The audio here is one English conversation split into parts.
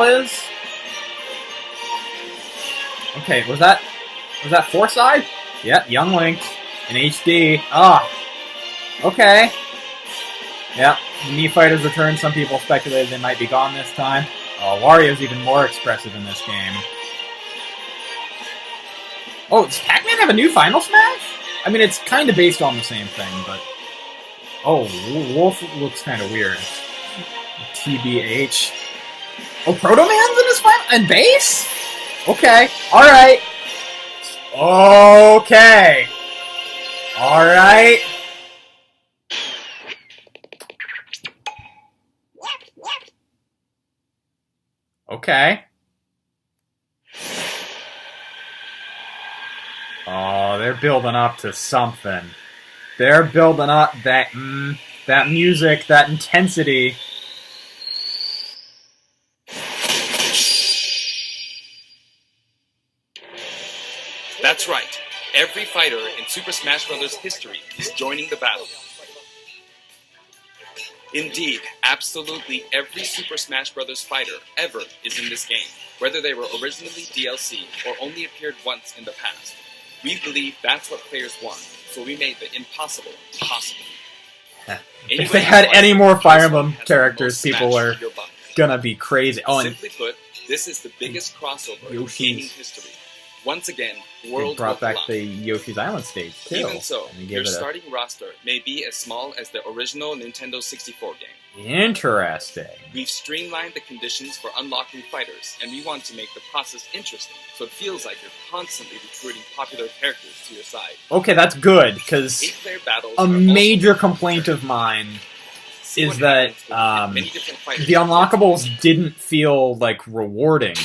is? Okay, was that Four-side? Yep, Young Link in HD. Ah, okay. Yep, the Mii Fighters return. Some people speculated they might be gone this time. Oh, Wario's even more expressive in this game. Oh, does Pac-Man have a new Final Smash? I mean, it's kind of based on the same thing, but... Oh, Wolf looks kind of weird. TBH. Oh, Proto Man's in his final... And base? Okay, alright. Okay. Alright. Okay. Oh, they're building up to something. They're building up that music, that intensity. That's right. Every fighter in Super Smash Bros. History is joining the battle. Indeed, absolutely every Super Smash Bros. Fighter ever is in this game, whether they were originally DLC or only appeared once in the past. We believe that's what players want, so we made the impossible possible. If they had any more Fire Emblem characters, people are gonna be crazy. Oh, and simply put, this is the biggest crossover in Yoshi's. gaming history. Once again, worlds brought will back collide. the Yoshi's Island stage, too. Even so, And your gave it starting roster may be as small as the original Nintendo 64 game. Interesting. We've streamlined the conditions for unlocking fighters, and we want to make the process interesting, so it feels like you're constantly recruiting popular characters to your side. Okay, that's good, because 8-player battles a are major also complaint of mine See is what that happens when you get many different fighters the unlockables didn't feel, like, rewarding.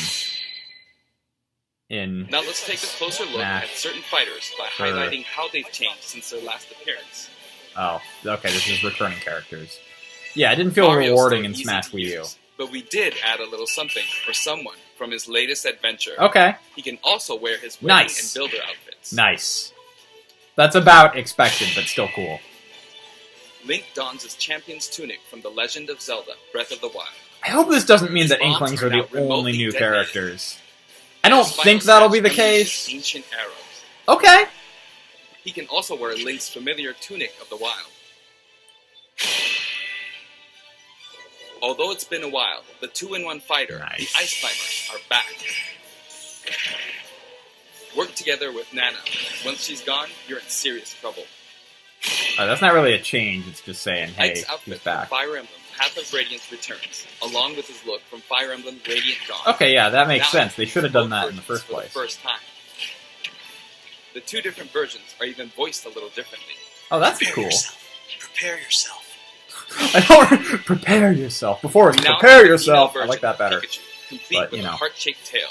Now let's take a closer look Nah. at certain fighters by Sure. highlighting how they've changed since their last appearance. Oh, okay, this is returning characters. Yeah, it didn't feel Mario's rewarding still in easy Smash to Wii U. use, but we did add a little something for someone from his latest adventure. Okay, He can also wear his wedding Nice. and builder outfits. nice. That's about expected, but still cool. Link dons his champion's tunic from The Legend of Zelda: Breath of the Wild. I hope this doesn't mean His that bombs Inklings are are the now remotely only new detonated. characters. I don't His final think that'll be smash the case. unleashes ancient arrows. Okay. He can also wear Link's familiar tunic of the wild. Although it's been a while, the 2-in-1 fighter, Nice. the Ice Climbers, are back. Work together with Nana. Once she's gone, you're in serious trouble. That's not really a change, it's just saying, hey, Ike's he's outfit from back. Fire Emblem Path of Radiance returns, along with his look from Fire Emblem Radiant Dawn. Okay, yeah, that makes Now, sense. They should have done both that in the versions first for place. The first time. The two different versions are even voiced a little differently. Oh, that's Prepare cool. yourself. Prepare yourself. I don't prepare yourself. Before it's We now prepare have the yourself. female I like that version better. of Pikachu, complete But, with you a know. heart-shaped tail.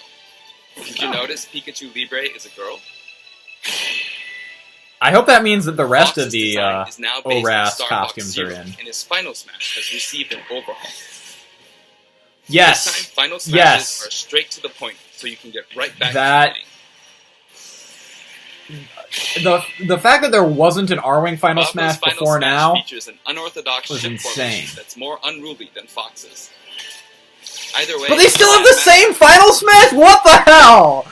Did you notice Pikachu Libre is a girl? I hope that means that the rest Fox's of the design is now based on ORAS Starbox costumes Zero, are in. and his final smash has received an overhaul. This Yes. time, final smashes Yes. are straight to the point, so you can get right back That- to fighting. The fact that there wasn't an R-Wing Final Boblo's Smash final before smash now features an unorthodox was ship insane. formation that's more unruly than Fox's. Either way, But they still have that the same Final Smash? What the hell?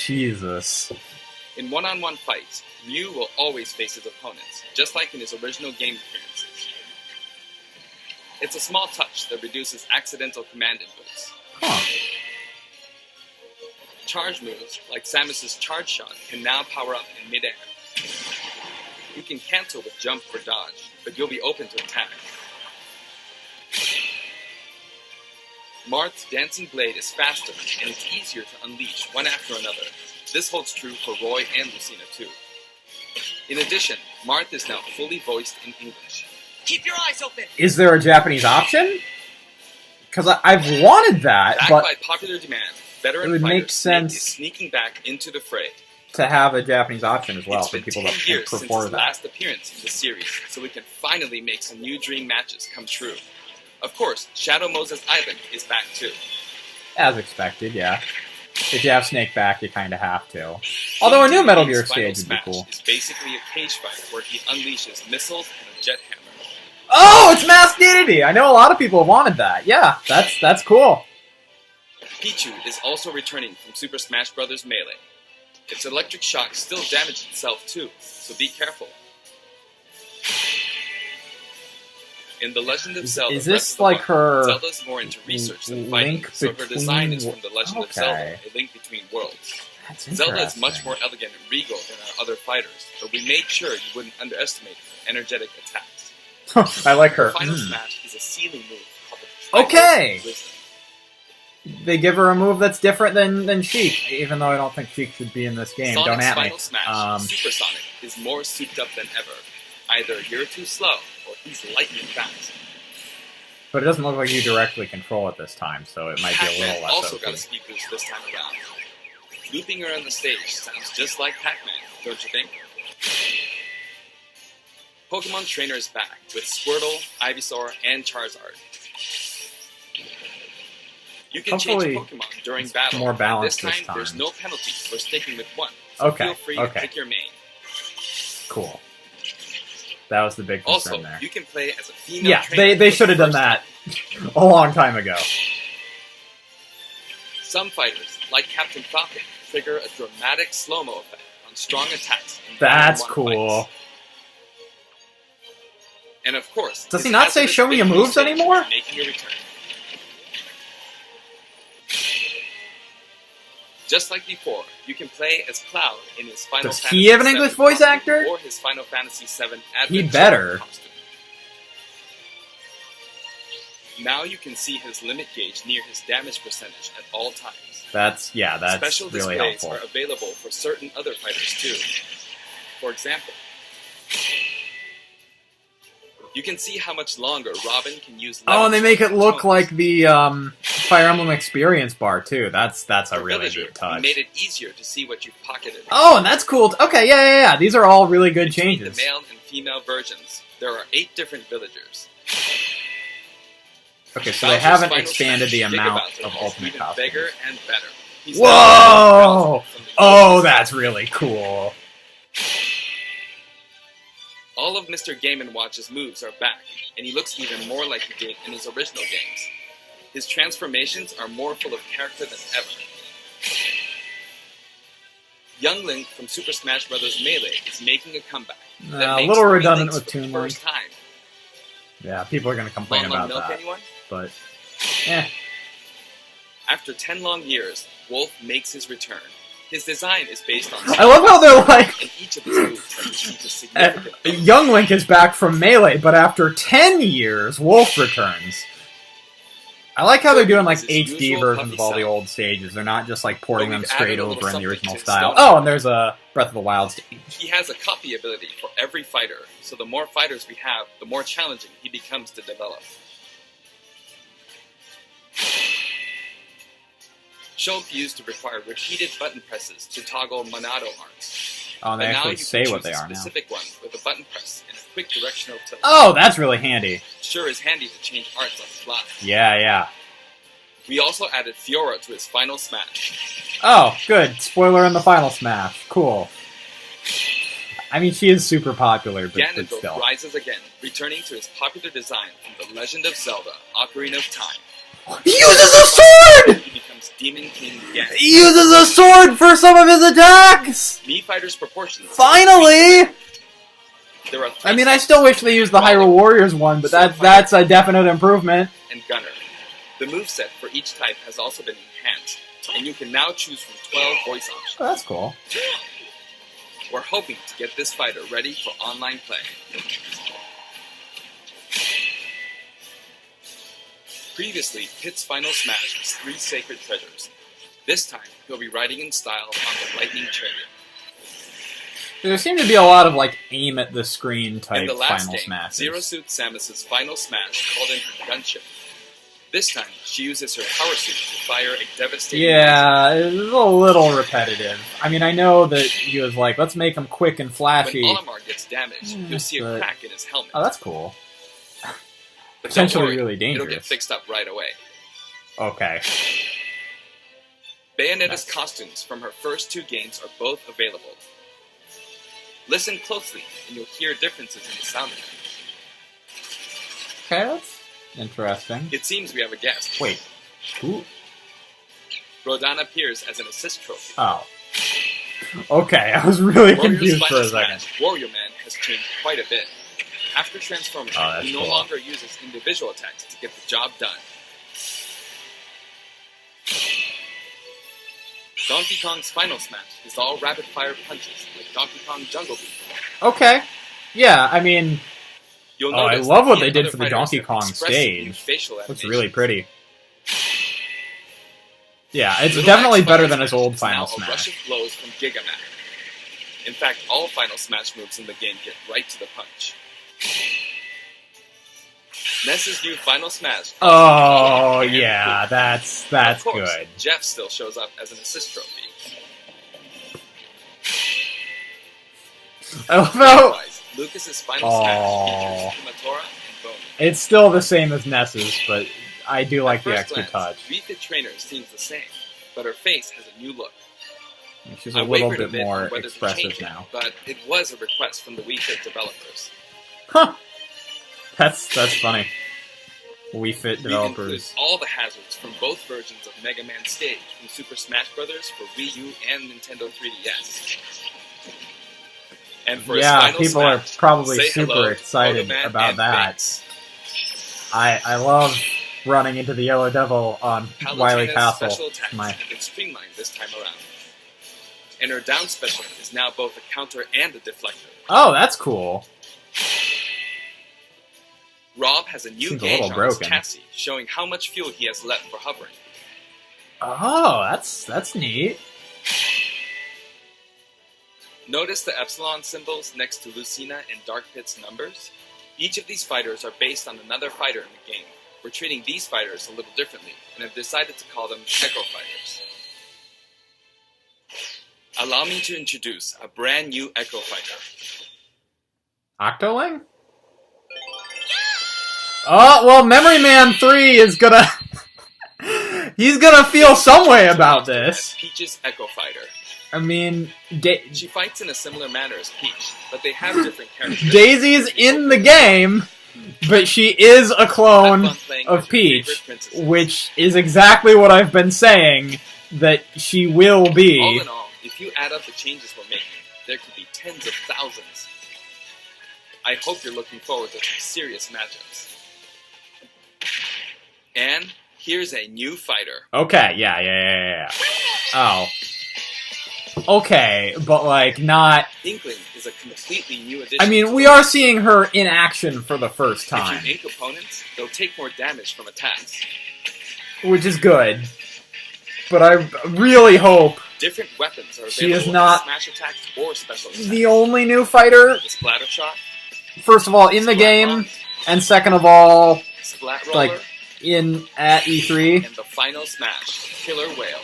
Jesus. In one-on-one fights, Ryu will always face his opponents, just like in his original game appearances. It's a small touch that reduces accidental command inputs. Huh. Charge moves, like Samus's charge shot, can now power up in midair. You can cancel with jump or dodge, but you'll be open to attack. Marth's Dancing Blade is faster, and it's easier to unleash one after another. This holds true for Roy and Lucina too. In addition, Marth is now fully voiced in English. Keep your eyes open. Is there a Japanese option? Because I've wanted that, Backed but by popular demand, veteran it would fighter make sense Snake is sneaking back into the fray. to have a Japanese option as well It's for been people 10 that years since prefer his that. last appearance in the series, so we can finally make some new dream matches come true. Of course, Shadow Moses Island is back too. As expected, yeah. If you have Snake back, you kind of have to. Although a new Metal Gear Final stage would be Smash cool. is basically a cage fight where he unleashes missiles and a jet hammer. Oh, it's Masked Deity! I know a lot of people wanted that. Yeah, that's cool. Pichu is also returning from Super Smash Bros. Melee. Its electric shock still damaged itself too, so be careful. In The Legend of Zelda, Is Breath this of the like Wild, her Zelda's more into research than fighting, link so her between design is from The Legend of Zelda, okay. A Link Between Worlds. That's Zelda is much interesting. more elegant and regal than our other fighters, but we made sure you wouldn't underestimate her energetic attacks. I like Her her. final smash is a ceiling move called Okay! Wisdom. They give her a move that's different than Sheik, even though I don't think Sheik should be in this game. Sonic's Don't at me. final smash, Super Sonic, is more souped up than ever. Either you're too slow, or he's lightning fast. But it doesn't look like you directly control it this time, so it might be a little less also OP. got a speed boost this time around. Looping around the stage sounds just like Pac-Man, don't you think? Pokemon Trainer is back with Squirtle, Ivysaur, and Charizard. You can Hopefully, change Pokemon during battle. more and balanced this this time, there's time. no penalties for sticking with one, so Okay, feel free to okay. pick your main. Cool. That was the big concern Also, there. you can play as a female Yeah, trainer they for should the have done first that time. a long time ago. Some fighters, like Captain Falcon, trigger a dramatic slow-mo effect on strong attacks. In That's one-on-one cool. fights. And of course, Does he his not say hazardous show me your big moves stage anymore? is making a return. Just like before, you can play as Cloud in his Final Does Fantasy he have an VII English voice costume actor? or his Final Fantasy VII He Advent better. costume. Now you can see his limit gauge near his damage percentage at all times. That's Special really displays helpful. are available for certain other fighters too. For example, you can see how much longer Robin can use. Oh, and they lemon make it look tones. like the Fire Emblem Experience bar too. That's a For really Villager, neat we touch. made it easier to see what you've pocketed. Oh, and that's cool. Okay, yeah. These are all really good Between changes. the male and female versions, there are 8 different villagers. Okay, so they Bowser's haven't final expanded the smash, amount Giga of Bowser, is ultimate even costumes. bigger and better. He's Whoa! now Bowser from the Oh, games. that's really cool. All of Mr. Game & Watch's moves are back, and he looks even more like he did in his original games. His transformations are more full of character than ever. Young Link from Super Smash Bros. Melee is making a comeback. that A makes little Three redundant Links with for the Toon Link. first time. Yeah, people are going to complain Long about Milk, that. anyone? But, eh. After 10 long years, Wolf makes his return. His design is based on I love how they're like, and each of his moves has received a significant Young Link is back from Melee, but after 10 years, Wolf returns. I like how they're doing like This is HD usual versions puppy of all the self. old stages. They're not just like porting But them we've straight added a little over in the something original to his style. stone. Oh, and there's a Breath of the Wild stage. He has a copy ability for every fighter, so the more fighters we have, the more challenging he becomes to develop. Shulk used to require repeated button presses to toggle Monado arts. Oh, and they But now actually you can say what choose they a are now. specific one with a button press and a quick directional tilt. Oh, that's really handy. Sure is handy to change arts on the fly. Yeah. We also added Fiora to his final smash. Oh, good. Spoiler in the final smash. Cool. I mean, she is super popular, but Ganondorf still. rises again, returning to his popular design from The Legend of Zelda, Ocarina of Time. He uses a sword! He becomes Demon King Ganon. He uses a sword for some of his attacks! Mii Fighter's proportions. Finally! There are I mean, I still wish they used the Hyrule Warriors one, but that's a definite improvement. and Gunner. The moveset for each type has also been enhanced, and you can now choose from 12 voice options. Oh, that's cool. We're hoping to get this fighter ready for online play. Previously, Pit's final smash was 3 sacred treasures. This time, he'll be riding in style on the lightning chariot. There seem to be a lot of, like, aim at the screen type In the last final game, smashes. Zero Suit Samus's final smash called in her gunship. This time, she uses her power suit to fire a devastating Yeah, it's a little repetitive. I mean, I know that he was like, let's make him quick and laser. flashy. When Olimar gets damaged, Yeah, you'll see a but- crack in his helmet. Oh, that's cool. But potentially don't worry, really it'll get dangerous. fixed up right away. Okay. Bayonetta's Nice. costumes from her first 2 games are both available. Listen closely, and you'll hear differences in the sound effects. Okay, that's interesting. It seems we have a guest. Wait, who? Rodan appears as an assist trophy. Oh. Okay, I was really Warrior's confused for final a second. smash, Warrior Man has changed quite a bit. After transforming, Oh, he no cool. longer uses individual attacks to get the job done. Donkey Kong's final smash is all rapid-fire punches, like Donkey Kong Jungle Beat. Okay. Yeah, I mean, You'll I notice love that what he they and did other for the fighters Donkey have Kong expressive new stage. facial Looks animations. really pretty. Yeah, it's Little definitely Mac's better final than his smash old is Final now a rush Smash. of blows from Gigamac. In fact, all Final Smash moves in the game get right to the punch. Ness's new Final Smash. Oh, and yeah, Poop. that's Of course, good. Jeff still shows up as an assist trophy. I love how Likewise, Lucas's Final Smash features Kumatora and Bone. it's still the same as Ness's, but I do like the At extra first glance, touch. Wii Fit Trainer seems the same, but her face has a new look. She's I a little wavered bit more on whether to expressive change it, now. but it was a request from the Wii Fit developers. Huh. That's funny. Wii Fit We've developers. included all the hazards from both versions of Mega Man Stage from Super Smash Bros. For Wii U and Nintendo 3DS. And for his Yeah, final people smash, are probably say super hello, excited Automan about and that. Banks. I love running into the Yellow Devil on Wily Palutena's Castle. special attacks My have been streamlined this time around. And her down special is now both a counter and a deflector. Oh, that's cool. Rob has a new Seems a gauge little on his broken. chassis, showing how much fuel he has left for hovering. Oh, that's neat. Notice the epsilon symbols next to Lucina and Dark Pit's numbers? Each of these fighters are based on another fighter in the game. We're treating these fighters a little differently, and have decided to call them Echo Fighters. Allow me to introduce a brand new Echo Fighter. Octoling? Oh, well, Memory Man 3 is gonna... He's gonna feel some way about this. Peach's Echo Fighter. I mean, She fights in a similar manner as Peach, but they have different characteristics. Daisy's in the game, but she is a clone of Peach, which is exactly what I've been saying that she will be. All in all, if you add up the changes we're making, there could be tens of thousands. I hope you're looking forward to some serious matchups. And here's a new fighter. Okay, yeah. Oh. Okay, but like not... Inkling is a completely new addition. I mean, we are seeing her in action for the first time, If you ink opponents, they'll take more damage from attacks. which is good. But I really hope Different weapons are available She is as not smash attacks or special attacks. the only new fighter, The splatter shot, first of all, in the Splat game, Rock, and second of all, splat roller, like, at E3. and the final smash, Killer Whale.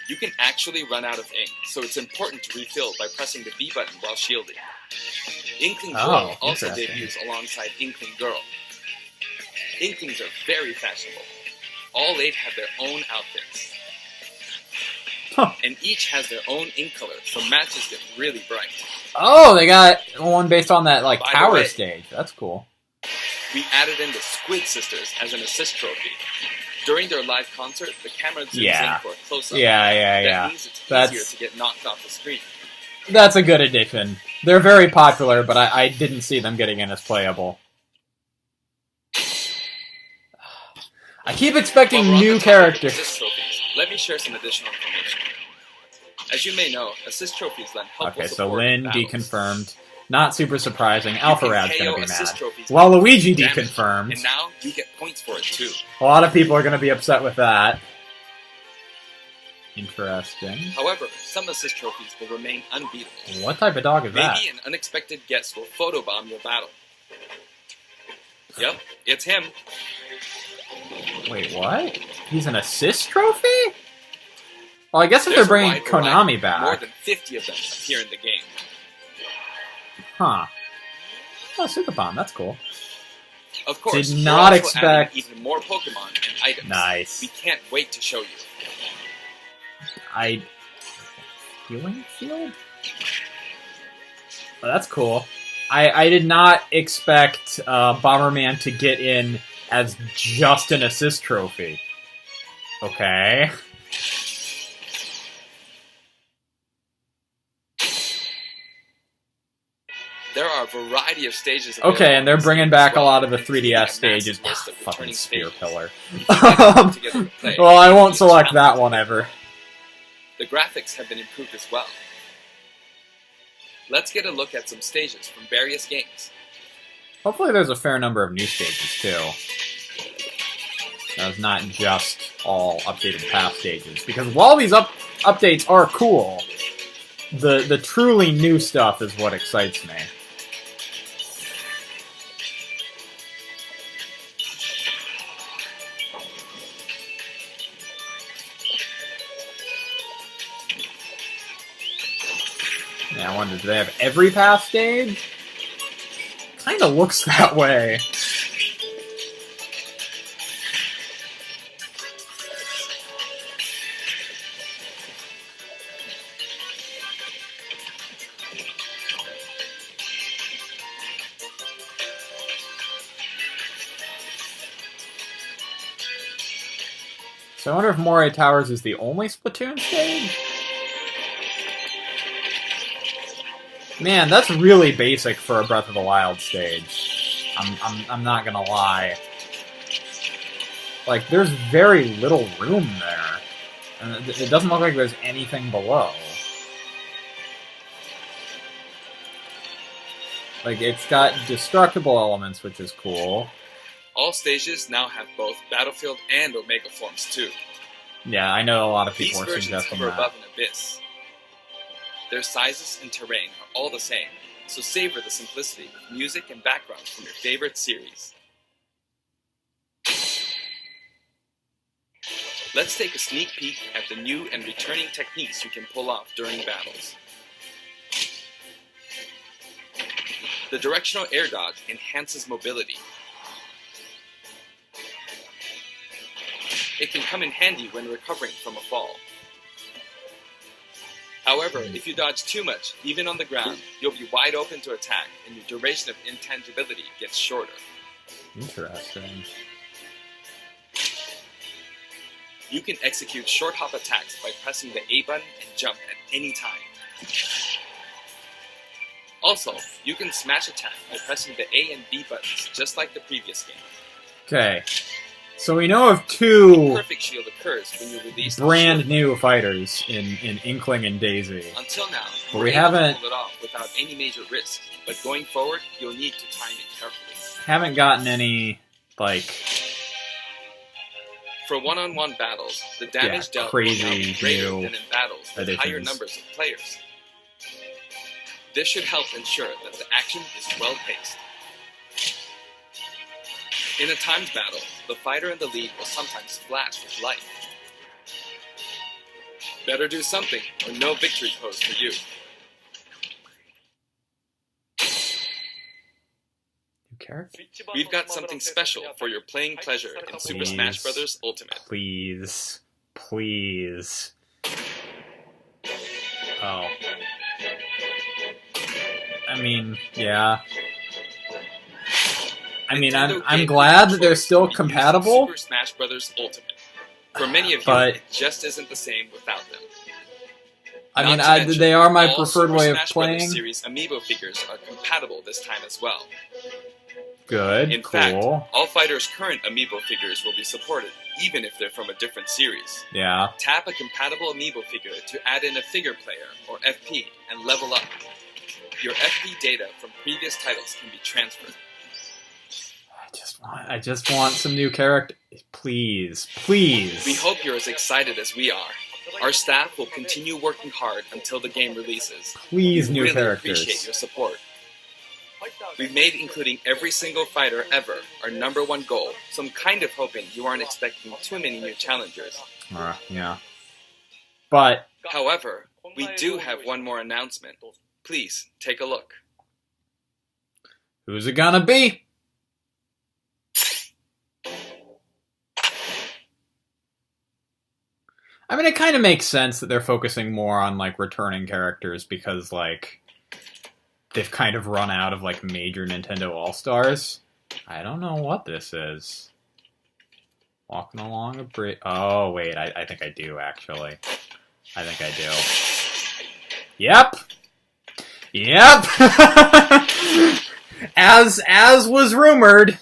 You can actually run out of ink, so it's important to refill by pressing the B button while shielding. Inkling Oh, Girl also interesting. debuts alongside Inkling Girl. Inklings are very fashionable. All 8 have their own outfits. Huh. And each has their own ink color, so matches get really bright. Oh, they got one based on that, like, By the tower way- stage. That's cool. We added in the Squid Sisters as an assist trophy. During their live concert, the camera zooms Yeah. in for a close-up. Yeah. That means it's That's- easier to get knocked off the screen. That's a good addition. They're very popular, but I didn't see them getting in as playable. I keep expecting While we're on new the topic of characters. Assist trophies, let me share some additional information. As you may know, assist trophies lend helpful Okay, so support in Lynn battles. deconfirmed. Not super surprising. You Alpha can Rad's KO gonna be assist mad. trophies While with Luigi damage, deconfirmed. And now you get points for it too. A lot of people are gonna be upset with that. Interesting. However, some assist trophies will remain unbeatable. What type of dog is that? Maybe an unexpected guest will photobomb your battle. Yep, it's him. Wait, what? He's an assist trophy? Well, I guess if There's they're a bringing wide variety. Konami More back. than 50 of them appear in the game. Huh. Oh, Super Bomb, that's cool. Of course, Did we're not also expect- adding even more Pokemon and items. Nice. We can't wait to show you. Healing Field? Oh, that's cool. I did not expect Bomberman to get in as just an assist trophy. Okay. There are a variety of stages. Okay, and they're bringing back a lot of the 3DS stages. Fucking Spear Pillar. Well, I won't select that one ever. The graphics have been improved as well. Let's get a look at some stages from various games. Hopefully there's a fair number of new stages, too. It's not just all updated path stages. Because while these updates are cool, the truly new stuff is what excites me. Yeah, I wonder, do they have every path stage? Kinda looks that way. So I wonder if Moray Towers is the only Splatoon stage? Man, that's really basic for a Breath of the Wild stage. I'm not gonna lie. Like, there's very little room there. And it doesn't look like there's anything below. Like, it's got destructible elements, which is cool. All stages now have both Battlefield and Omega forms too. Yeah, I know a lot of people These are versions suggesting hover that. above an abyss. Their sizes and terrain are all the same, so savor the simplicity with music and backgrounds from your favorite series. Let's take a sneak peek at the new and returning techniques you can pull off during battles. The directional air dodge enhances mobility. It can come in handy when recovering from a fall. However, if you dodge too much, even on the ground, you'll be wide open to attack, and your duration of intangibility gets shorter. Interesting. You can execute short hop attacks by pressing the A button and jump at any time. Also, you can smash attack by pressing the A and B buttons, just like the previous game. Okay. So we know of two Perfect shield occurs when you release brand new fighters in Inkling and Daisy. Until now, But we're we able haven't- to pull it off without any major risk. But going forward, you'll need to time it carefully. Haven't gotten any, like, For one-on-one battles, the damage dealt will crazy now be greater new than in battles with higher additions. numbers of players. This should help ensure that the action is well-paced. In a timed battle, the fighter in the lead will sometimes flash with light. Better do something, or no victory pose for you. new character? We've got something special for your playing pleasure in Super Smash Bros. Ultimate. Please. Please. Oh. I mean, yeah. I mean, Nintendo I'm gave glad you that they're choice still to use compatible, Super Smash Bros. Ultimate. For many of you, but- it just isn't the same without them. I Not mean, to mention, they are my all preferred Super way of Smash Bros. playing. Series amiibo figures are compatible this time as well. Good, In cool. fact, all fighters' current amiibo figures will be supported, even if they're from a different series. Yeah. Tap a compatible amiibo figure to add in a figure player, or FP, and level up. Your FP data from previous titles can be transferred. I just want some new character. Please, please. We hope you're as excited as we are. Our staff will continue working hard until the game releases. Please, We new really characters. appreciate your support. We've made including every single fighter ever our #1 goal, so I'm kind of hoping you aren't expecting too many new challengers. Yeah. But However, we do have one more announcement. Please, take a look. who's it gonna be? I mean, it kind of makes sense that they're focusing more on, like, returning characters because, like, they've kind of run out of like major Nintendo All-Stars. I don't know what this is. Walking along a bridge. Oh wait, I think I do actually. I think I do. Yep. Yep. As was rumored,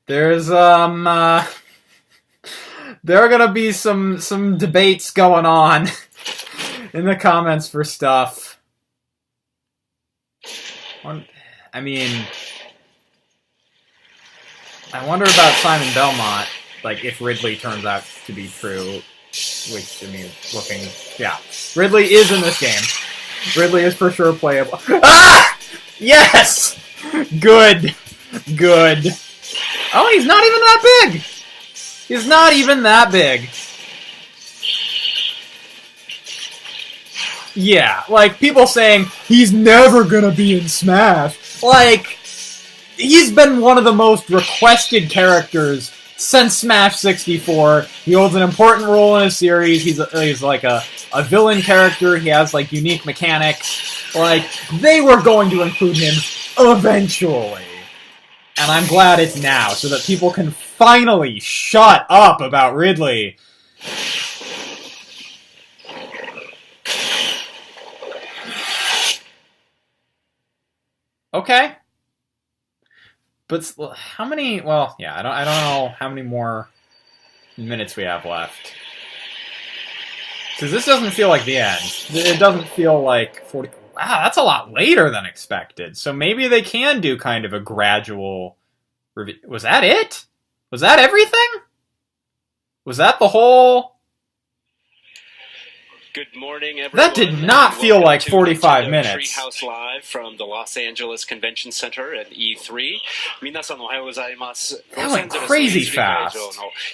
there's there are gonna be some debates going on in the comments for stuff. I mean, I wonder about Simon Belmont, like if Ridley turns out to be true, which, I mean, yeah, Ridley is in this game. Ridley is for sure playable. Ah! Yes! Good. Good. Oh, he's not even that big! He's not even that big. Yeah, like, people saying, he's never gonna be in Smash. Like, he's been one of the most requested characters since Smash 64. He holds an important role in a series. He's like a villain character. He has like unique mechanics. Like, they were going to include him eventually. And I'm glad it's now, so that people can finally shut up about Ridley. Okay. But how many? Well, yeah, I don't know how many more minutes we have left. Because this doesn't feel like the end. It doesn't feel like 40. Wow, that's a lot later than expected. So maybe they can do kind of a gradual review. Was that it? Was that everything? Was that the whole? Good morning, everyone. That did not feel like 45 minutes. Treehouse Live from the Los Angeles Convention Center at E3. 皆さんおはようございます。 That went crazy fast.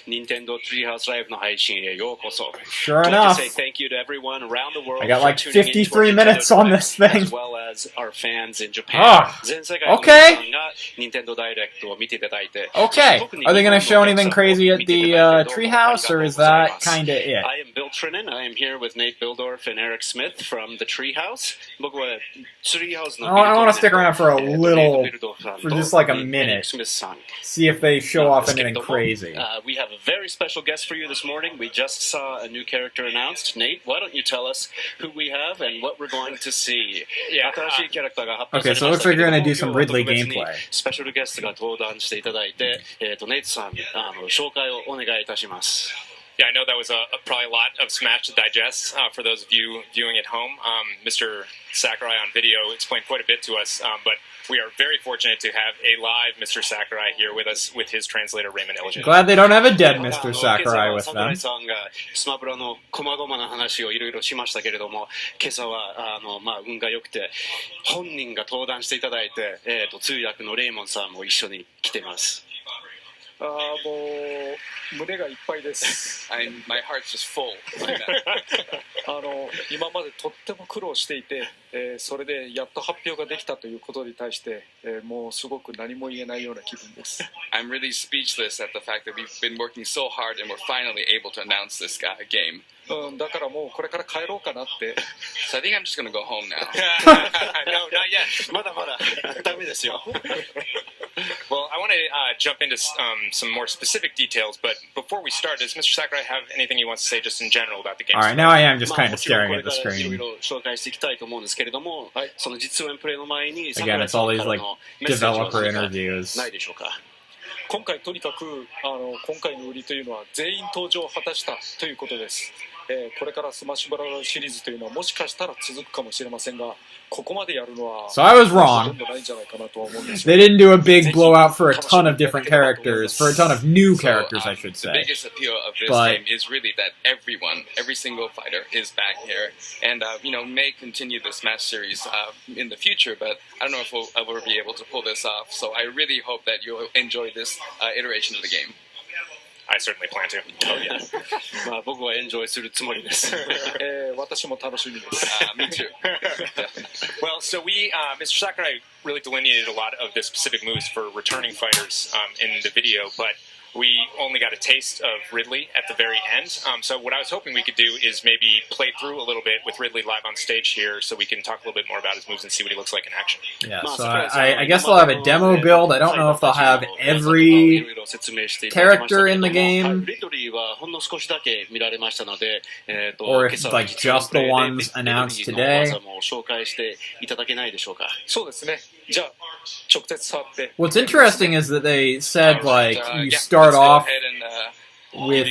任天堂 Treehouse Live の配信へようこそ。 Sure enough. Thank you to everyone around the world. I got like 53 minutes on this thing. As well as our fans in Japan. Ah, okay. Okay. Are they going to show anything crazy at the Treehouse, or is that kind of it? I am Bill Trinan. I am here with Nate Bildorf and Eric Smith from the Treehouse. I want to stick around for a little, for just like a minute. See if they show off anything crazy. We have a very special guest for you this morning. We just saw a new character announced. Nate, why don't you tell us who we have and what we're going to see? Okay, so it looks like you're going to do some Ridley gameplay. スペシャルゲストが登壇していただいて、ネイトさん、紹介をお願いいたします。 Yeah, I know that was probably a lot of Smash to digest for those of you viewing at home. Mr. Sakurai on video explained quite a bit to us, but we are very fortunate to have a live Mr. Sakurai here with us with his translator, Raymond Elgin. Glad they don't have a dead Mr. Sakurai with them. サクライさんがスマブラの細々な話をいろいろしましたけれども、今朝は運が良くて本人が登壇していただいて、通訳のレイモンさんも一緒に来てます。 もう胸がいっぱいです。My heart's just full. 今までとっても苦労していて、それでやっと発表ができたということに対して、もうすごく何も言えないような気分です。I'm really speechless at the fact that we've been working so hard and we're finally able to announce this game. だからもうこれから帰ろうかなって。So I think I'm just gonna go home now. No, not yet. まだまだダメですよ。 Well, I want to jump into some more specific details, but before we start, does Mr. Sakurai have anything he wants to say just in general about the game? Alright, now I am just kind of staring at the いろい screen. ろ紹介していきたいと思うんですけれども、その実演プレイの前に Again, it's all these like メッセージは developer interviews. ないでしょうか。 今回とにかく今回の売りというのは全員登場を果たしたということです。これからスマッシュブラザーズシリーズというのはもしかしたら続くかもしれませんが、ここまでやるのは So I was wrong. ほとんどないんじゃないかなとは思うんですよ。 They didn't do a big blowout for a ton of different characters, for a ton of new characters, I should The say. biggest appeal of this But- game is really that every single fighter is back here, and may continue the Smash series in the future. But I don't know if we'll ever be able to pull this off. So I really hope that you'll enjoy this iteration of the game. I certainly plan to. Oh, yeah. まあ僕はエンジョイするつもりです。私も楽しみです。Me too. Well, so Mr. Sakurai really delineated a lot of the specific moves for returning fighters in the video, but we only got a taste of Ridley at the very end. So what I was hoping we could do is maybe play through a little bit with Ridley live on stage here so we can talk a little bit more about his moves and see what he looks like in action. Yeah, so I guess they'll have a demo build. I don't know if they'll have every character in the game, or if like just the ones announced today. そうですね。じゃあ直接触って。 What's interesting is that they said like you start off with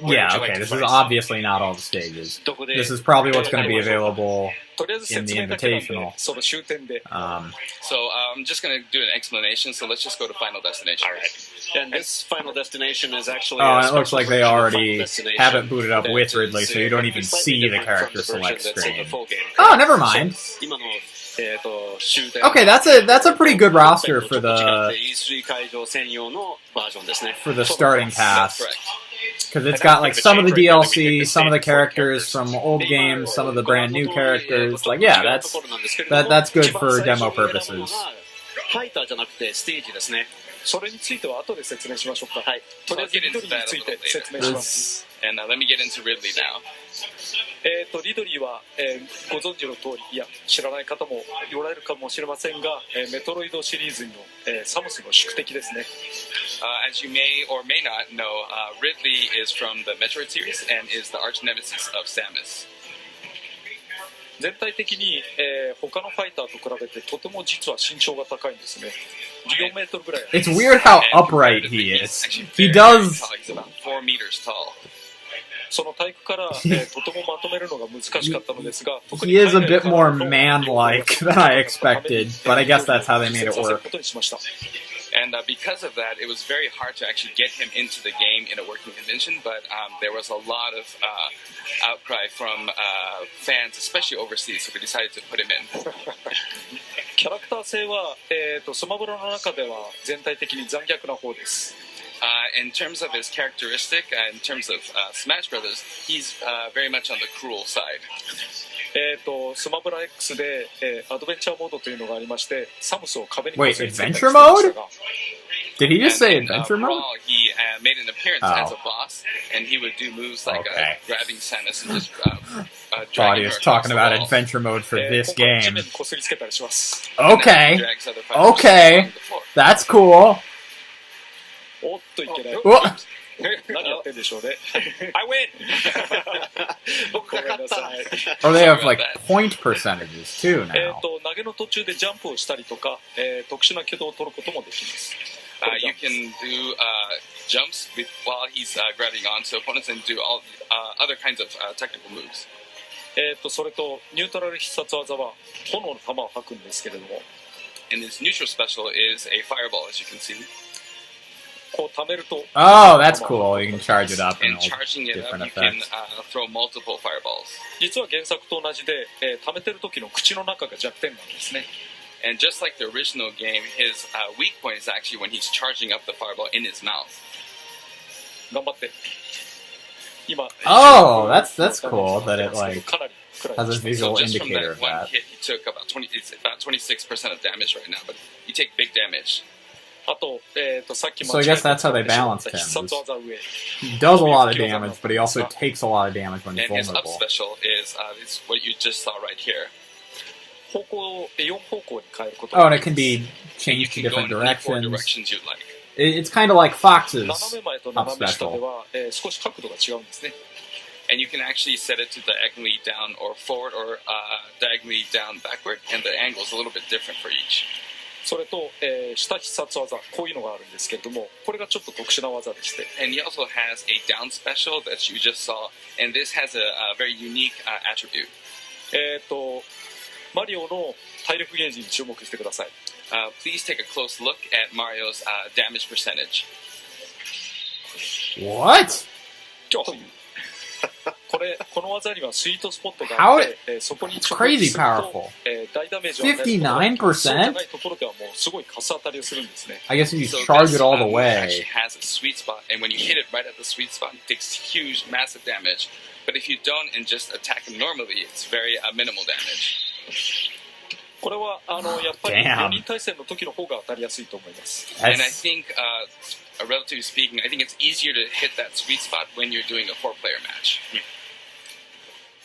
yeah, okay, this is obviously not all the stages. This is probably what's going to be available とりあえず in the 説明だけなんで Invitational. その終点で。 So I'm just going to do an explanation. So let's just go to Final Destination. All right. And this final destination is actually Oh, a and it looks special like they version of already Final Destination have it booted up that with Ridley, is, so you don't even slightly see the different character from the version select that's in the screen. full game. Oh, never mind. 今の終点 Okay, that's a pretty good roster for the E3 会場専用のバージョンですね。 for the starting That's cast. correct. Because it's got like some of the DLC, some of the characters from old games, some of the brand new characters. Like, yeah, that's good for demo purposes. ファイターじゃなくてステージですね。それについては後で説明しましょうか。はい。とりあえずリドリーについて説明します。 And let me get into Ridley now. リドリーは、ご存知の通り、いや知らない方もおられるかもしれませんが、メトロイドシリーズの、サムスの宿敵ですね。As you may or may not know, Ridley is from the Metroid series and is the arch nemesis of Samus. 全体的に、他のファイターと比べてとても実は身長が高いんですね。14メートルぐらい。 It's weird how upright he is. He does. He's about 4 meters tall. その体育から、とてもまとめるのが難しかったのですが、 He is a bit more man-like than I expected, but I guess that's how they made it work. And because of that, it was very hard to actually get him into the game in a working condition, but there was a lot of outcry from fans, especially overseas, so we decided to put him in. キャラクター性は、スマブラの中では全体的に残虐な方です。 In terms of his characteristic, in terms of Smash Brothers, he's very much on the cruel side. スマブラ X で、アドベンチャーモードというのがありまして、サムスを壁に Wait, つけてたり adventure しました mode? が Did he just say And adventure mode? Brawl, he made an appearance Oh. as a boss, and he would do moves like Okay. grabbing Samus and just Thought dragging he her was across talking the about wall. adventure mode for 今 this 回地 game. 面にこすりつけたりします。 And then he Okay. drags other fighters Okay. along the floor. That's cool. おっといけない。 Wha- 何やってんでしょうね。 I win! ごめんなさい。 Oh, they have like point percentages too 投 now. げの途中でジャンプをしたりとか、特殊な挙動を取ることもできます。 You can do jumps while he's grabbing onto opponents and do all other kinds of technical moves. それとニュートラル必殺技は炎の玉を吐くんですけれども、 And his neutral special is a fireball, as you can see. こう溜めると、 Oh, that's cool. You can charge it up and And all charging it up, different you can effects. throw multiple fireballs. 実は原作と同じで、溜めてる時の口の中が弱点なんですね。 And just like the original game, his weak point is actually when he's charging up the fireball in his mouth. 頑張って。今。 Oh, that's cool that it like かなり暗い has a So visual just from indicator that of one that. hit, he took about 26% of damage right now, but you take big damage. あと、さっき So I guess that's how they balanced 必 him. 殺技上。 He does a lot of damage, but he also takes a lot of damage when he's And his up vulnerable. special is what you just saw right here. 方向を4方向に変えること Oh, が and で it き can ます。 be You changed to can go different in any four directions. directions you'd like. It's kind of like Fox's 斜め前と up 斜め下で special. は、少し角度が違うんですね。 And you can actually set it to diagonally down or forward or diagonally down backward, and the angle is a little bit different for each. それと、下必殺技、こういうのがあるんですけれども、これがちょっと特殊な技でして、 And he also has a down special that you just saw, and this has a very unique attribute. マリオの体力ゲージに注目してください。 Please take a close look at Mario's damage percentage. What? この技にはスイートスポットがあって、そこに直撃すると、大ダメージを与えることができる。そうじゃないところではもうすごいカス当たりをするんですね。 I guess if you So charge this it all the actually way. has a sweet spot, and when you hit it right at the sweet spot, it takes huge, massive damage. But if you don't and just attack him normally, it's very minimal damage. これはやっぱり Damn. 4人対戦の時の方が当たりやすいと思います。 And I That's think relatively speaking, I think it's easier to hit that sweet spot when you're doing a 4-player match.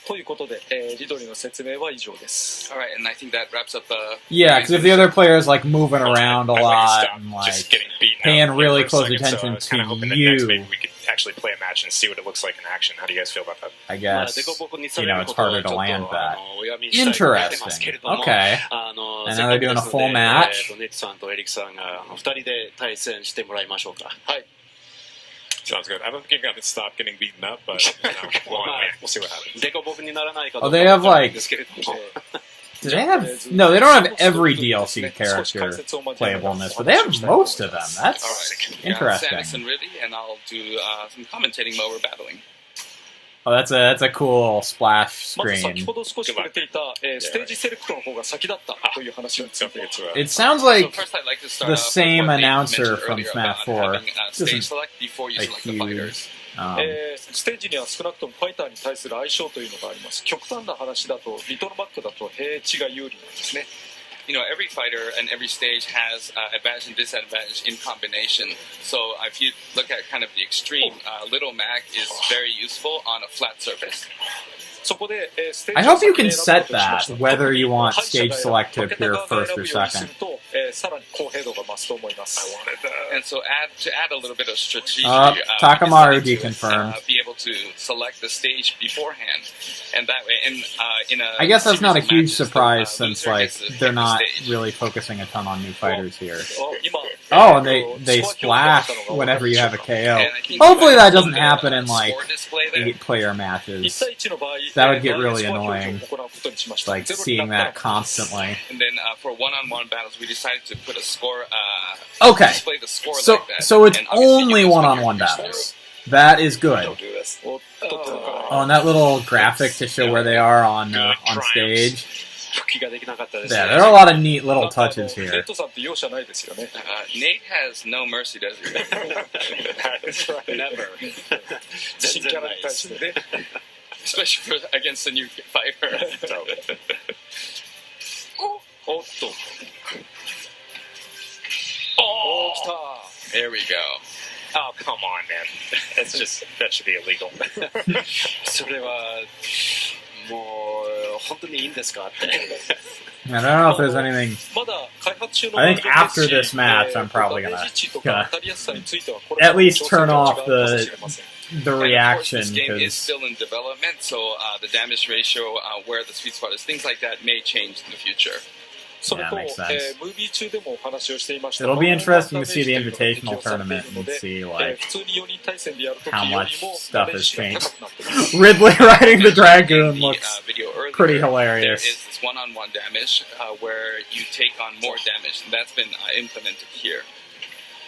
ということで、リドリーの説明は以上です All right, and I think that wraps up the. Yeah, because if the other player is like moving around a I'd like to lot stop and just like getting beaten paying out really for a close second, attention I was kinda to hoping that next you, maybe we could actually play a match and see what it looks like in action. How do you guys feel about that? I まあ guess デコボコにさ you れ know る it's ことは harder ちょ to っと land that. お読みしたいと思いますけれども Interesting. Okay. せ And っ now they're かく doing で a すの full で、match. ネットさんとエリックさんが2人で対戦してもらいましょうか。はい Sounds good. I don't think I'm going to stop getting beaten up, but you know, we'll see what happens. デコボコにならないか Oh, どう they か have わからない like ですけれども do they have no they don't have every DLC character playable in this, but they have most of them. That's Yeah, interesting. Samus and Ridley, and I'll do some commentating while we're battling. Oh, that's a cool splash まず先 screen. ほど少し触れていた、ステージセレクトの方が先だったという話につい Don't て forget to, It sounds So like first, I'd like to start the off with same what Nate announcer mentioned from earlier Smash about 4 having, stage isn't select before you a select the huge. fighters. ステージには少なくともファイターに対する相性というのがあります極端な話だとリトルマックだと平地が有利なんですね You know, every fighter and every stage has advantage and disadvantage in combination. So if you look at kind of the extreme, Little Mac is very useful on a flat surface. そこで、ステー I ジを hope you 先 can に選ぶ set ことにしました that whether you want 敗者 stage が select to 負けた appear 側が first 選 or ぶようにす second. ると、さらに公平度が増すと思います And so to add a little bit of strategy, Takamaru we decided to, deconfirmed. be able to select the stage beforehand, and that way, in a I guess that's not a series of huge matches, the surprise since loser like gets to pick they're the not stage. really focusing a ton on new fighters here. 今 Oh, and they スコア表記 splash だったのが whenever you have a KO. And I think Hopefully that the doesn't happen in like score display there. 8-player 1 matches. 対1の場合 That would get マイナ really ススコア表記 annoying. を行うことにしました Like ゼロに seeing なった that constantly. And then for one-on-one battles, we decided to put a score. Okay, Display the score so like that. so it's And obviously only you lose when one-on-one you're battles. That is good. Don't do this. おっとっと Oh, and that little graphic to show where they are on stage. 復帰ができなかったですね Yeah, there are a lot of neat little なんか touches ネ here. ットさんって容赦ないですよね Nate has no mercy, does he? That's right. Never 新キャラに対してね Especially against a new fighter. おっとおー来た There we go. Oh, come on, man. That should be illegal. それはもう本当にいいんですかって I don't know if there's anything. まだ開発中の I think after this match, I'm probably ダメー gonna ジ値とか当たりやすさについてはこれ at least turn 調 off 整が違うかもしれません the And of course, reaction this game is because still in development, so the damage ratio, where the sweet spot is, things like that may change in the future. それと、 Yeah, makes sense. ムービー中でもお話をしていました It'll be interesting to see the ダメージというの invitational が適用されてい tournament るの and で see like 普通に4人対戦でやるとき how よ much りも stuff ダメー has ジが changed. 高くなっています Ridley riding the In dragoon the looks video earlier, pretty there hilarious. is this one-on-one damage where you take on more damage, and that's been implemented here.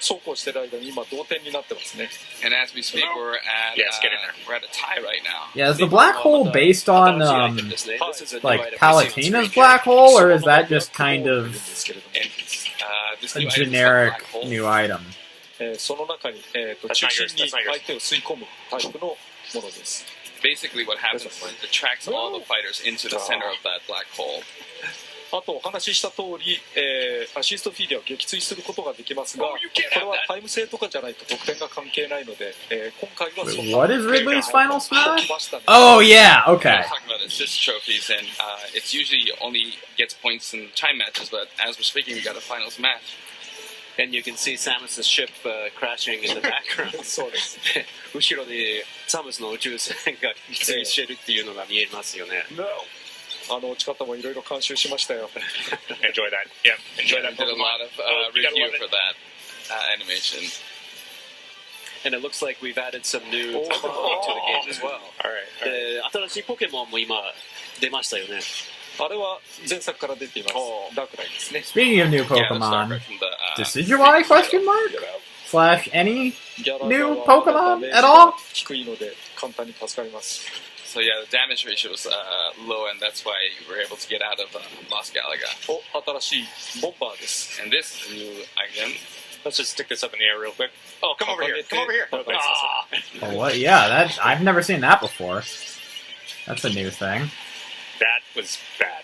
そうこうしてる間に今同点になってますね And as we speak, we're at Yes, get in there. we're at a tie right now. Yeah, is the black hole based on 新しいアイテムですね This is a new like item. Palatina's black hole, or is that just kind いるん of ですけれども And this a new item is called generic black hole. new item? その中に、That's not 中 yours, 心に that's not yours. 相手を吸い込むタイプのものです Basically, what happens is it attracts all the fighters into the center of that black hole. あとお話しした通り、アシストフィーでは撃墜することができますが、これはタイム制とかじゃないと得点が関係ないので、今回はそんな What is Ridley's final 来 smash? ましたね Oh yeah, We're okay. talking about assist trophies, and it's usually only gets points in time matches. But as we're speaking, we got a finals match. And you can see Samus's ship crashing in the background そうです 後ろにサムスの宇宙船が出現してるっていうのが見えますよねチカットもいろいろ監修しましたよ Enjoy that. Yeah, enjoy I that did a Pokemon. lot of You gotta review love it. for that animation. And it looks like we've added some new Oh. Pokemon to the game as well All right. All right. で新しいポケモンも今出ましたよねあれは前作から出ていますダークナイトですね Speaking of new Yeah, let's start Pokemon, right from the, Decidueye question mark slash any ギャラ New が Pokemon ダメージ at が all? 低いので簡単に助かります So yeah, the damage ratio was low, and that's why we were able to get out of Lost Galaga. お新しいボンバーです And this is a new item. Let's just stick this up in the air real quick. Oh, come over here. Come over here. Okay. Ah. Oh, what? Yeah, that I've never seen that before. That's a new thing. That was bad.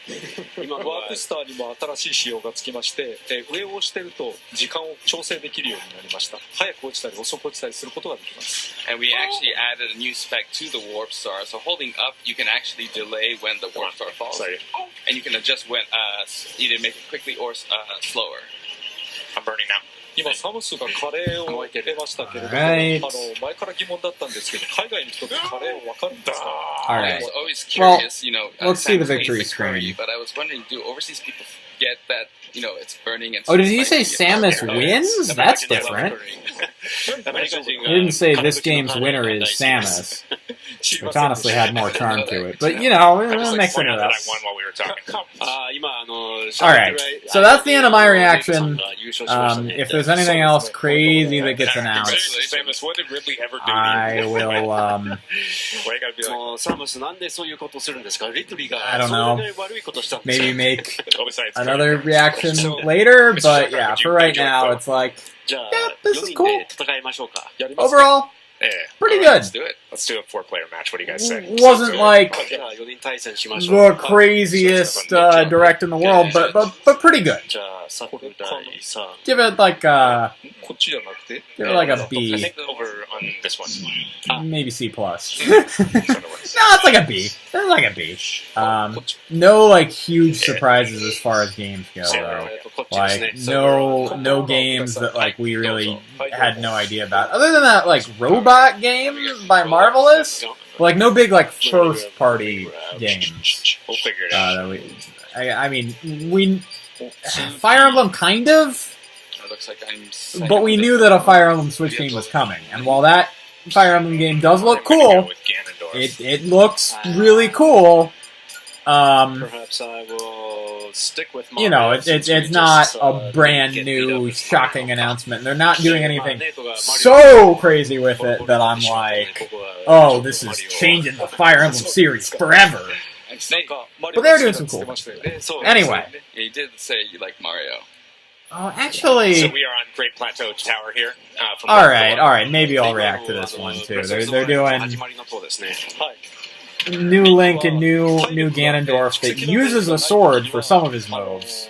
今のはワークスターにも新しい仕様がつきまして、上を押してると時間を調整できるようになりました。早く落ちたり遅く落ちたりすることができます。And we actually added a new spec to the warp star. So holding up, you can actually delay when the warp star falls, Sorry. and you can adjust when either make it quickly or slower. I'm burning now. 今サムスがカレーを出ましたけれども、Right. 前から疑問だったんですけど、海外の人ってカレーわかるんですか？ Alright. I was always curious, you know. let's see the Sam victory hates curry, screen. but I was wondering, do overseas people get that? You know, it's burning and. Oh, did he say spicy. Samus wins? That's different. アメリカ人 He didn't say this game's winner is Samus, which honestly had more charm to it. But, you know, I just we'll like mix it point out that up. I won while we were talking. 今Alright, so that's the end of my reaction. If there's anything else crazy that gets announced, Samus, what did Ridley ever do? I will, Why you gotta be like, もうサムスなんでそういうことするんですか？リトリーが I don't そ know. れぐらい悪いことしたんですよ maybe make oh, besides another reaction later, but yeah, for right now, it's like, じゃあ Yeah, this 4 is 人 cool. で戦いましょうか。やりますか？ overall, yeah. pretty Let's good. do it. Let's do a 4-player match. What do you guys say? Wasn't like じゃあ4人対戦しましょう。 the craziest direct in the world, but pretty good. じゃあ桜井さん。 Give it like a, こっちじゃなくて？ give it like a I B, think over on this one. maybe C plus. So it No, works. it's like a B. It's like a B. No like huge surprises as far as games go though. こっちですね Like no games that like we really had no idea about. Other than that like robot game by Marvelous, but, like no big like first party games. We'll figure it out. That I mean we Fire Emblem kind of, It looks like I'm. but we knew that a Fire Emblem Switch game was coming, and while that Fire Emblem game does look I'm gonna go cool, with Ganondorf. it looks really cool. Perhaps I will stick with You know, Mario since we it's not just, a brand get beat up new with shocking Mario. announcement. They're not doing anything まあネートがマリオ so crazy with it that I'm like, oh, this is changing the Fire Emblem series forever. なんかマリオ But they're doing some cool つけましたよね。そう Anyway, Yeah, you did say you like Mario. oh, So actually, we are on Great Plateau Tower here. From all right, maybe I'll react to this one too. They're doing 始まりの塔ですね。はい。 new Link and new Ganondorf that uses a sword for some of his moves.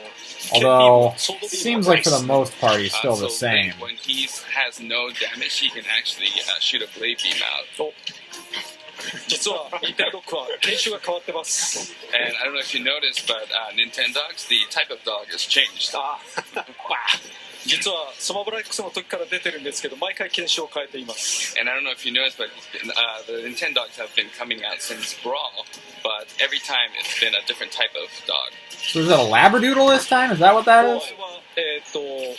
Although, seems like for the most part he's still the So same. Link, when he has no damage, he can actually shoot a blade beam out. 実はニンテンドックは犬種が変わってます。 And I don't know if you noticed, but Nintendogs, the type of dog has changed. 実はスマブラ X の時から出てるんですけど、毎回犬種を変えています。 And I don't know if you noticed, but the Nintendogs have been coming out since Brawl, but every time it's been a different type of dog. So is that a Labradoodle this time? Is that what that これ is? は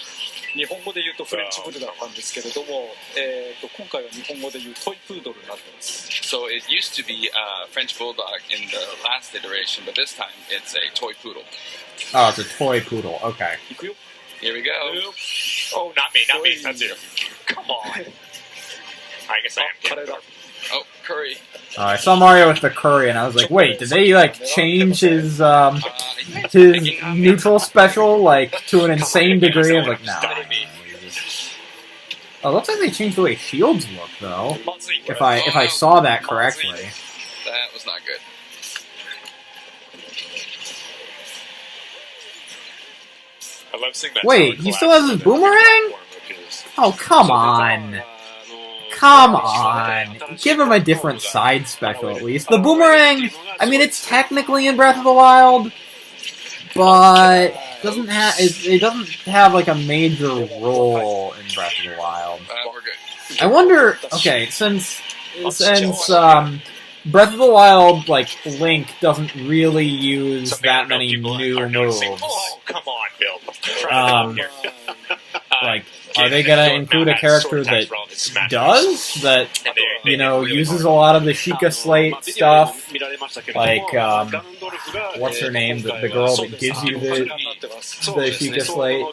日本語で言うとフレンチブルだったんですけれども、今回は日本語で言うトイプードルになってます。 So it used to be French Bulldog in the last iteration, but this time it's a toy poodle. Oh, it's a toy poodle. Okay. いくよ。 Here we go. Oh, not me. That's you. Come on. I guess I am カレーだ。 Oh, Curry. I saw Mario with the curry, and I was like, wait, did they like change his His neutral special like to an insane degree? I was like, no. Oh, it looks like they changed the way shields look, though. まずい。 If I saw that correctly. That was not good. I love seeing that. Wait, Toad he still has his collapse on the boomerang? platform, which is- Oh, come on. Come on. Give him a different side special at least. The boomerang, I mean, it's technically in Breath of the Wild, but it doesn't have like a major role in Breath of the Wild. We're good. I wonder, okay, since Breath of the Wild, like, Link doesn't really use Something I that don't know many people new are moves. noticing. Oh, come on, Bill. Try to Um, here. Like, are they gonna include a character that does? That, you know, uses a lot of the Sheikah Slate stuff? Like, what's her name? The girl that gives you the Sheikah Slate?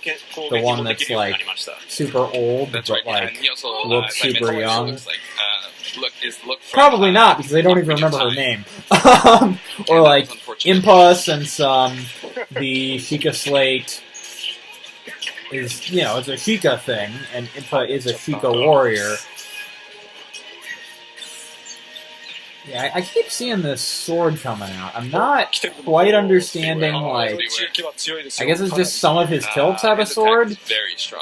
The one that's, like, super old, That's but, right. Yeah, like, and he also looks as I super mentioned, young. looks like, look from, Probably not, because I don't even remember her name. Or, like, Impulse and the Sheikah Slate is, you know, it's a Sheikah thing, and Impa is a Sheikah warrior. Yeah, I keep seeing this sword coming out. I'm not quite understanding, like... 地域は強いです I よ guess it's just some of his tilts have a His attack sword. is very strong.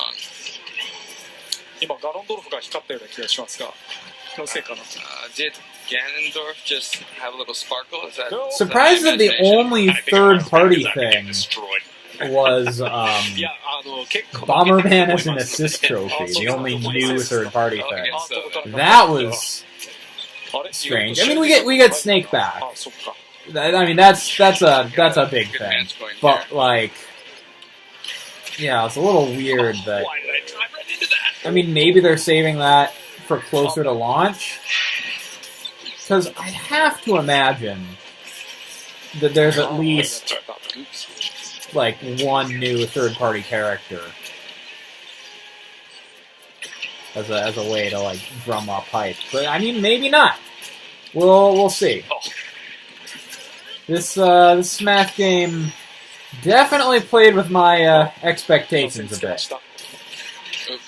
今ガロンドルフが光ったような気がしますが気のせいかな Did Ganondorf just have a little sparkle? Is that Surprised that the imagination? only I think it was third-party because I'm getting thing destroyed. was いや結構 Bomberman as an assist trophy, the only new third-party Oh, thing. against the- That was あれ strange. I mean, we get Snake back. あそっか I mean, that's a big Good thing. match going But there. like, yeah, it's a little weird that. Why did I drive right into that? I mean, maybe they're saving that for closer to launch. Because I have to imagine that there's at least like one new third-party character as a way to like drum up hype. But I mean, maybe not. We'll see. This Smash game definitely played with my expectations a つけま bit. した Oof,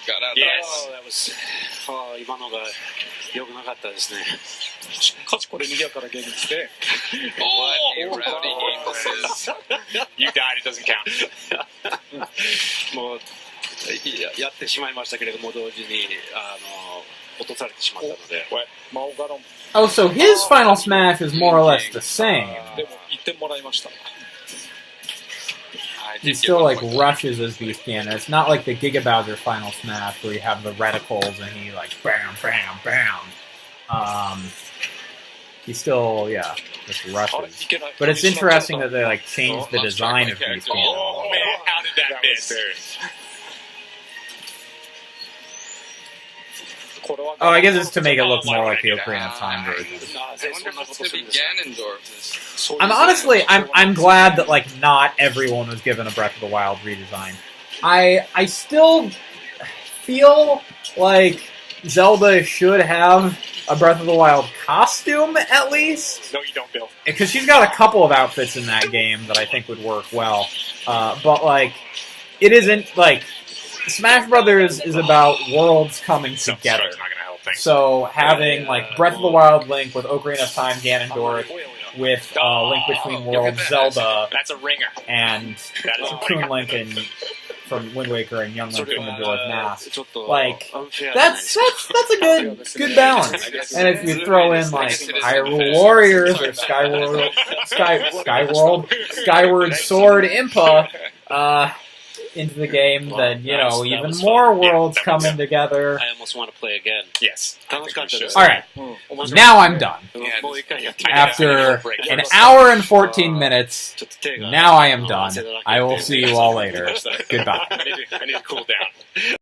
got out Yes. 今のが良くなかったですね。しかしこれ賑やかなゲームですね there. What a rowdy game this is. You died, it doesn't count. もうやってしまいましたけれども同時に落とされてしまったので。マオガロン Oh, so his final Smash is more or less the same. でも1点もらいました I He did still give like up one. rushes as Beast Cannon. It's not like the Giga Bowser final Smash where you have the reticles and he like bam, bam, bam. He still, yeah, just あれ rushes. いけない But it's interesting that they like changed the Oh, design of lost track Beast of my Cannon. Oh man, how did that miss? これは Oh, I guess it's to make it look more like the Ocarina of Time version. I wonder if it's going to be Ganondorf. I'm honestly, I'm glad that like not everyone was given a Breath of the Wild redesign. I still feel like Zelda should have a Breath of the Wild costume at least, No, you don't, Bill. because she's got a couple of outfits in that game that I think would work well. But like, it isn't like Smash Brothers is about worlds coming together. Self-destruct's not gonna help things. So having like Breath of the Wild Link with Ocarina of Time Ganondorf, with Link Between Worlds Zelda, That's a ringer. and That is a Toon ringer. Link and from Wind Waker and Young そ Link れ from the は Majora's Mask. ちょっと Like, アンフェアじゃないです That's a good balance. And if you throw in like Hyrule Warriors or Skyward Sword Impa into the game, then you know even more worlds coming together. I almost want to play again. Yes. 楽しかったです All right, 面白い now I'm done. もう一回やってみて After an hour and 14 minutes, ちょっと手が now I am done. I will see you all later. Goodbye. I need to cool down.